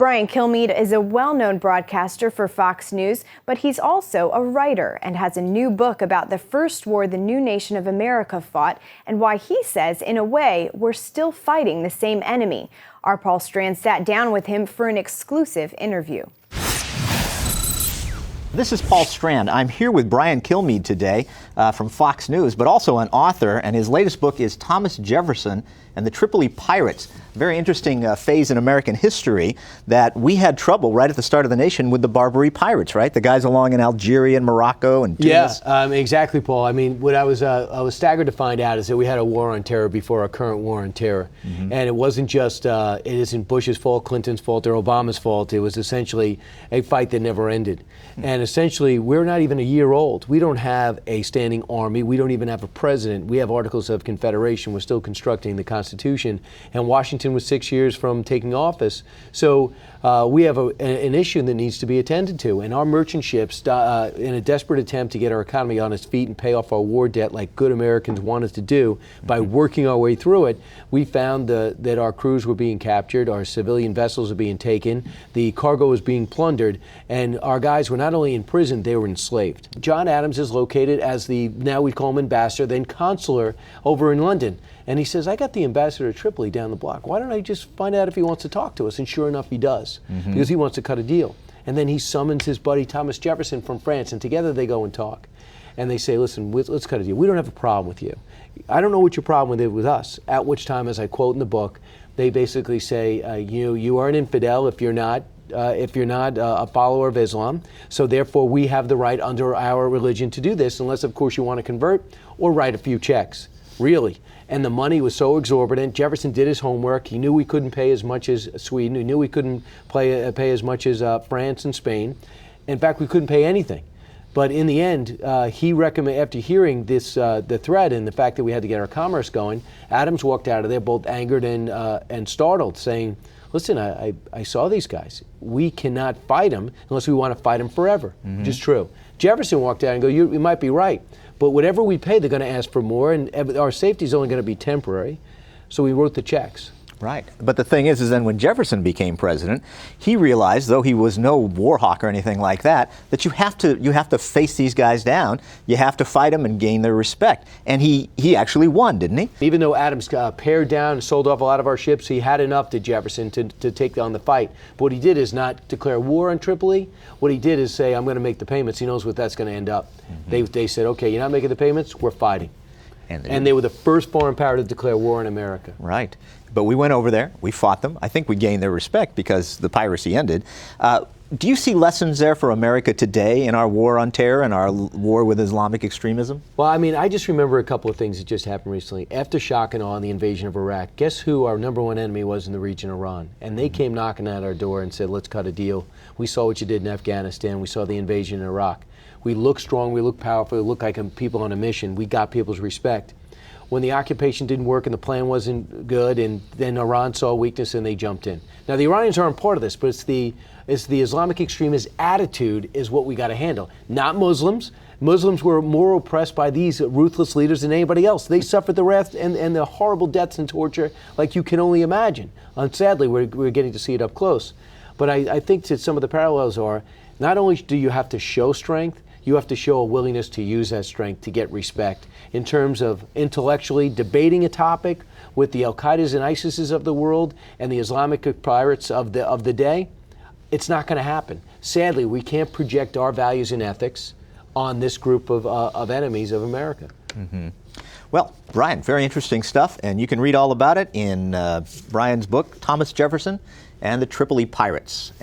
Brian Kilmeade is a well-known broadcaster for Fox News, but he's also a writer and has a new book about the first war the new nation of America fought and why he says, in a way, we're still fighting the same enemy. Our Paul Strand sat down with him for an exclusive interview. This is Paul Strand. I'm here with Brian Kilmeade today from Fox News, but also an author, and his latest book is Thomas Jefferson and the Tripoli Pirates. Very interesting phase in American history that we had trouble right at the start of the nation with the Barbary Pirates, right? The guys along in Algeria and Morocco and Tunis. Yeah, exactly, Paul. I mean, what I was staggered to find out is that we had a war on terror before our current war on terror. Mm-hmm. And it wasn't just, it isn't Bush's fault, Clinton's fault, or Obama's fault. It was essentially a fight that never ended. Mm-hmm. And essentially, we're not even a year old. We don't have a standing army. We don't even have a president. We have Articles of Confederation. We're still constructing the Constitution. And Washington was 6 years from taking office. So we have an issue that needs to be attended to. And our merchant ships, in a desperate attempt to get our economy on its feet and pay off our war debt like good Americans want us to do, by working our way through it, we found that our crews were being captured, our civilian vessels were being taken, the cargo was being plundered, and our guys were not only in prison, they were enslaved. John Adams is located as the, now we call him ambassador, then consular over in London. And he says, I got the ambassador of Tripoli down the block. Why don't I just find out if he wants to talk to us? And sure enough, he does, because he wants to cut a deal. And then he summons his buddy Thomas Jefferson from France, and together they go and talk. And they say, listen, let's cut a deal. We don't have a problem with you. I don't know what your problem with us. At which time, as I quote in the book, they basically say, you are an infidel if you're not a follower of Islam. So therefore, we have the right under our religion to do this, unless, of course, you want to convert or write a few checks. Really. And the money was so exorbitant. Jefferson did his homework. He knew we couldn't pay as much as Sweden. He knew we couldn't pay as much as France and Spain. In fact, we couldn't pay anything. But in the end, he recommended, after hearing this, the threat and the fact that we had to get our commerce going, Adams walked out of there both angered and startled, saying, listen, I saw these guys. We cannot fight them unless we want to fight them forever, which is true. Jefferson walked out and go, you might be right. But whatever we pay, they're going to ask for more, and our safety is only going to be temporary. So we wrote the checks. Right. But the thing is then when Jefferson became president, he realized, though he was no war hawk or anything like that you have to face these guys down. You have to fight them and gain their respect. And he actually won, didn't he? Even though Adams pared down and sold off a lot of our ships, he had enough to Jefferson to take on the fight. But what he did is not declare war on Tripoli. What he did is say, I'm going to make the payments. He knows what that's going to end up. They said, okay, you're not making the payments, we're fighting. And they were the first foreign power to declare war on America. Right. But we went over there, we fought them. I think we gained their respect because the piracy ended. Do you see lessons there for America today in our war on terror and our war with Islamic extremism? Well, I mean, I just remember a couple of things that just happened recently. After shock and awe and the invasion of Iraq, guess who our number one enemy was in the region, Iran? And they came knocking at our door and said, let's cut a deal. We saw what you did in Afghanistan. We saw the invasion in Iraq. We look strong, we look powerful, we look like people on a mission. We got people's respect. When the occupation didn't work and the plan wasn't good, and then Iran saw weakness and they jumped in. Now the Iranians aren't part of this, but it's the Islamic extremist attitude is what we got to handle. Not Muslims. Muslims were more oppressed by these ruthless leaders than anybody else. They suffered the wrath and the horrible deaths and torture like you can only imagine. And sadly, we're getting to see it up close. But I think that some of the parallels are, not only do you have to show strength, you have to show a willingness to use that strength to get respect in terms of intellectually debating a topic with the Al-Qaedas and ISIS's of the world and the Islamic pirates of the day. It's not going to happen. Sadly, we can't project our values and ethics on this group of enemies of America. Well, Brian, very interesting stuff, and you can read all about it in Brian's book, Thomas Jefferson and the Tripoli Pirates.